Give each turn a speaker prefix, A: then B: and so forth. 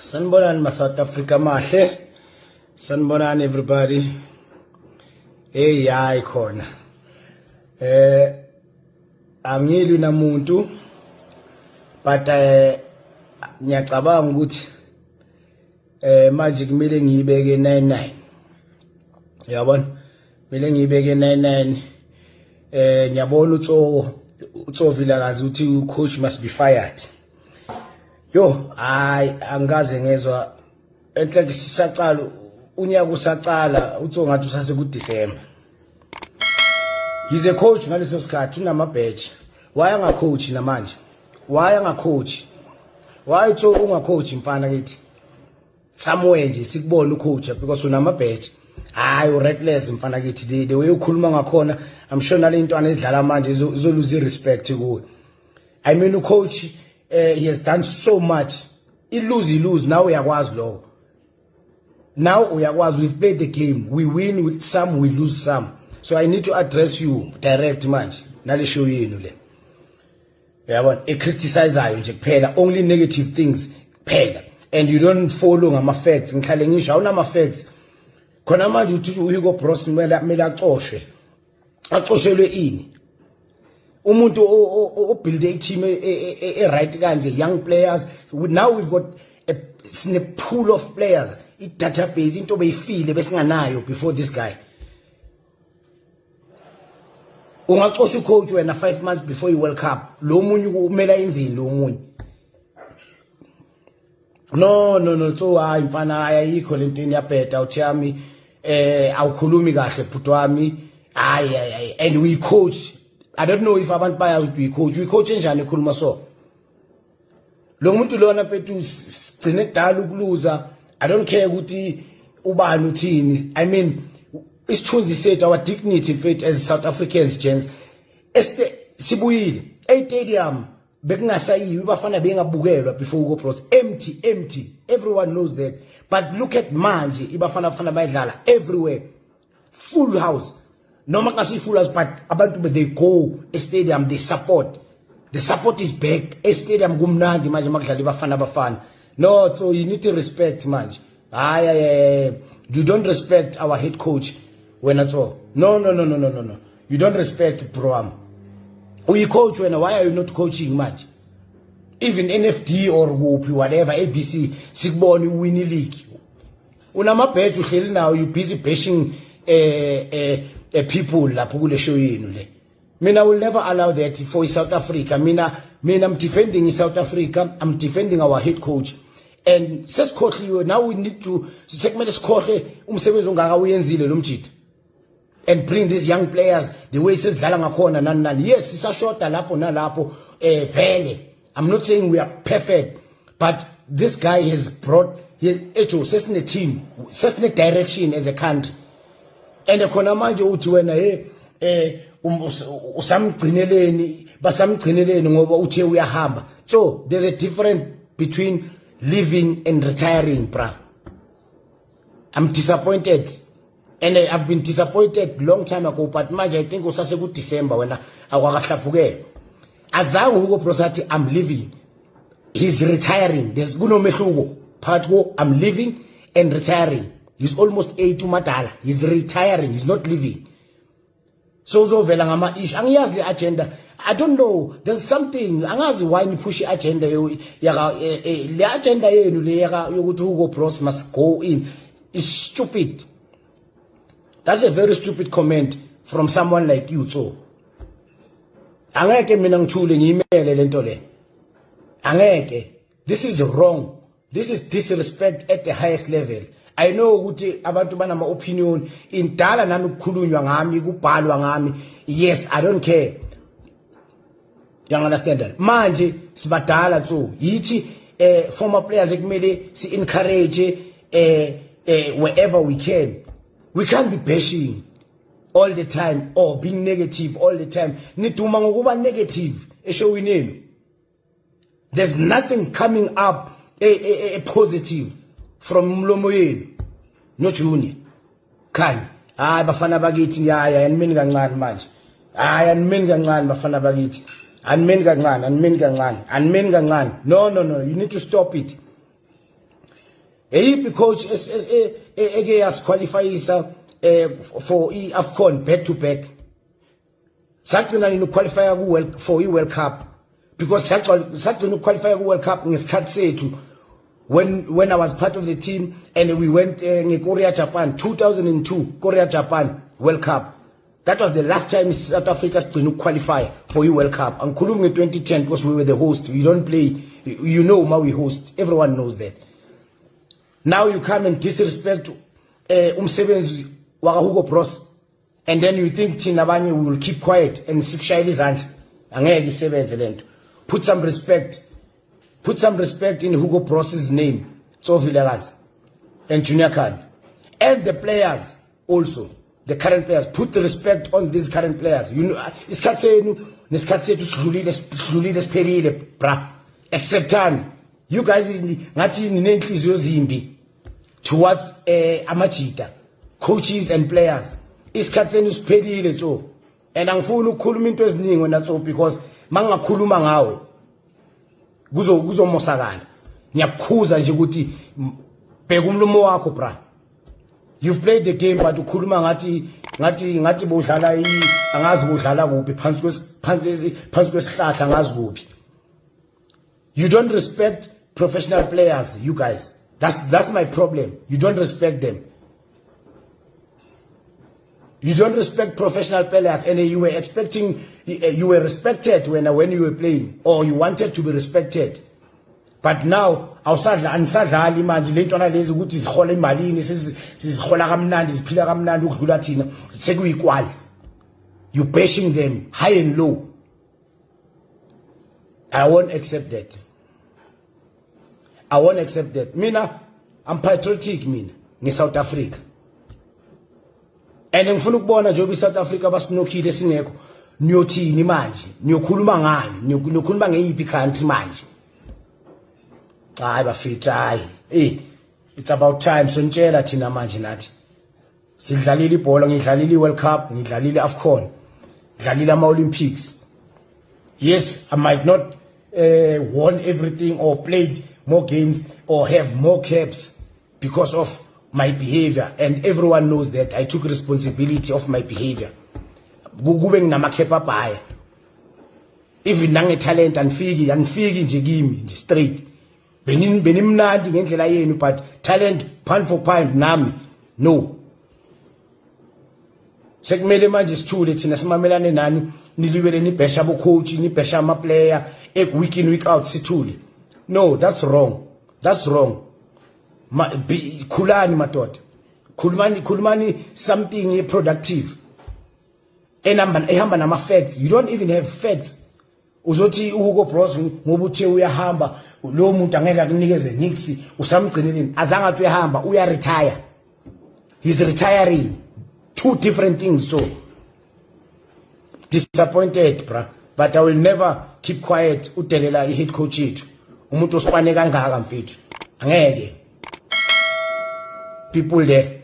A: Sanibonani ma South Africa mahle. Sanibonani everybody. Hey hayi khona. Angilwi namuntu but ngiyacabanga ukuthi manje kumele ngiyibeke 99. Yabona? Kumele ngiyibeke 99. Ngiyabona uTsovila ukuthi coach must be fired. Yo, angaze ngezwa enhle sisaqala unyaka usaqala uTsongathi usase ku December. He's a coach ngaleso sikhathi unama badge. Why anga coach namanje? Why anga coach? Why Tso unga coach mfana kithi? Somewhere nje sikubona ucoach because unama badge. Hayi reckless mfana kithi the way ukhuluma ngakhona I'm sure nalentwana ezidlala manje izoluze respect kuwe. I mean ucoach he has done so much. Lose now uyakwazi lo. Now uyakwazi we've played the game. We win with some, we lose some. So I need to address you direct manje. Nale show yenu le. Yabona criticizeayo nje kuphela only negative things kuphela and you don't follow ngama facts. Ngihlale ngisho awunama facts. Khona manje uthi uHugo Broos kumele acoshwe. Acoshelwe ini? Umuntu o build a team right kanje young players. Now we've got a pool of players. It database into beyifile besinganayo before this guy. Ungaqosha ucoach wena 5 months before you World Cup. Lo munye kumela enzini lo munye. No so hayi mfana ayikho lentweni yabheda uthiyami awukhulumi kahle bhuti wami. Hayi and we coach. I don't know if abantu bayazi we coach njani ekhuluma so. Lo muntu lona mfethu sigcine kudala ukuluza. I don't care ukuthi ubani uthini. I mean isithunzi sethu our dignity mfethu as South Africans gents sibuyile stadium bekungasayiwi bafana bengabukelwa before uHugo Broos empty everyone knows that but look at manje ibafana bayadlala everywhere full house. Noma kasi full house but abantu they go a stadium they support. The support is back. A stadium kumnandi manje makudlala bafana. No, so you need to respect manje. You don't respect our head coach when at all. No. You don't respect Broam. We coach when why are you not coaching manje? Even NFD or Whoopie, whatever, ABC, sikubona win league. Unama badge uhleli now you busy bashing people lapho kule show yenu le. Mina will never allow that for South Africa. Mina I'm defending South Africa. I'm defending our head coach. And sesikhohliwe now we need to sekumele sikhohle umsebenzi ongaka uyenzile lo mjito. And bring these young players the way sesidlala ngakhona nani. Yes, sisashota lapho nalapho vele. I'm not saying we are perfect, but this guy has brought sesine team, sesine direction as a country. And khona manje uthi wena usamgcineleni basamgcineleni ngoba uthe uyahamba. So there's a difference between living and retiring, bra. I'm disappointed and I've been disappointed long time ago but manje I think usase ku December wena akwakahlaphukela. Azange uHugo Broos athi I'm leaving. He's retiring. There's kunomehluko phakathi ko I'm leaving and retiring. He's almost 80 umadala. He's retiring. He's not leaving. So uzovela ngama issue. Angiyazi le agenda. I don't know. There's something. Angazi why ni push agenda yaka le agenda yenu le yaka yokuthi uHugo Broos must go in. It's stupid. That's a very stupid comment from someone like you so. Angeke mina ngithule ngiyimele lento le. Angeke. This is wrong. This is disrespect at the highest level. I know ukuthi abantu banama opinion indala nami ukukhulunywa ngami kubhalwa ngami. Yes, I don't care. You understand that? Manje sibadala so yithi former players ekumele si encourage wherever we can. We can't be bashing all the time or being negative all the time. Niduma ngokuba negative eshowini yenu. There's nothing coming up positive from umlomo yenu. No junior. Khanya. Bafana bakithi yanimeni kancane manje. Yanimeni kancane bafana bakithi. Animeni kancane. No, you need to stop it. eyiphi coach eke yasqualifyisa for iAfcon back to back sagcina ni qualify ku for iWorld Cup because sagcina qualify ku World Cup ngesikhathi sethu when I was part of the team and we went Korea Japan 2002 Korea Japan World Cup. That was the last time South Africa to qualify for a World Cup. And Kulum in 2010 because we were the host. We don't play, you know how we host. Everyone knows that. Now you come and disrespect umsebenzi waka Hugo Bros, and then you think Tinabanye will keep quiet and sikshayela izandla. Angeke isebenze lento. Put some respect in Hugo Bros's name. Tsovilakazi and Junior Khan and the players also. The current players, put the respect on these current players. You know, isikhathi sethu sidlulile siphelile bra. Acceptani. You guys ngathi ninenhliziyo zimbi towards amajita, coaches and players. Isikhathi senu siphelile so. And angifuni ukukhuluma into eziningi wena so because mangakhuluma ngawe kuzomosakala. Ngiyakukhuza nje ukuthi bheka umlomo wakho bra. You've played the game but ukhuluma ngathi bodlala angazi bodlala kuphi phansi kwesihlahla angazi kuphi. You don't respect professional players, you guys. That's my problem. You don't respect them. You don't respect professional players, and you were expecting, you were respected when you were playing, or you wanted to be respected. But now anisadlali manje le ntwana lezi ukuthi sihola imalini sizihola kamnandi siphila kamnandi ukudlula thina sekuyikwali. You bashing them high and low. I won't accept that. I won't accept that. Mina I'm patriotic mina nge-South Africa. And ngifuna ukubona njengoba iSouth Africa basinokile singekho niyothini manje niyokhuluma ngani niyokhuluma ngeyiphi country manje. Hayi bafethu hayi it's about time sontshela thina manje nathi sidlalile ibhola ngidlalile iWorld Cup ngidlalile iAfcon ngidlalile ama-Olympics. Yes, I might not won everything or played more games or have more caps because of my behavior, and everyone knows that I took responsibility of my behavior. Kube nginama-cap abhaya even nange-talent anifiki nje kimi nje straight. Benimnandi ngendlela yenu but talent pound for pound nami no. Sekumele manje sithule thina simamelane nani niliwele nibhesha abo coach nibhesha ama player week in week out sithule. No, that's wrong. That's wrong. Khulani madoda. Khulumani something productive. Ehamba nama facts. You don't even have facts. Uzothi uHugo Bros ngoba uthe uyahamba lo muntu angeke akunikeze nix usamgcineleni azange athi uyahamba uya retire. He's retiring. Two different things. So disappointed bra, but I will never keep quiet udelela ihead coach yethu umuntu osipane kangaka mfethu angeke. People there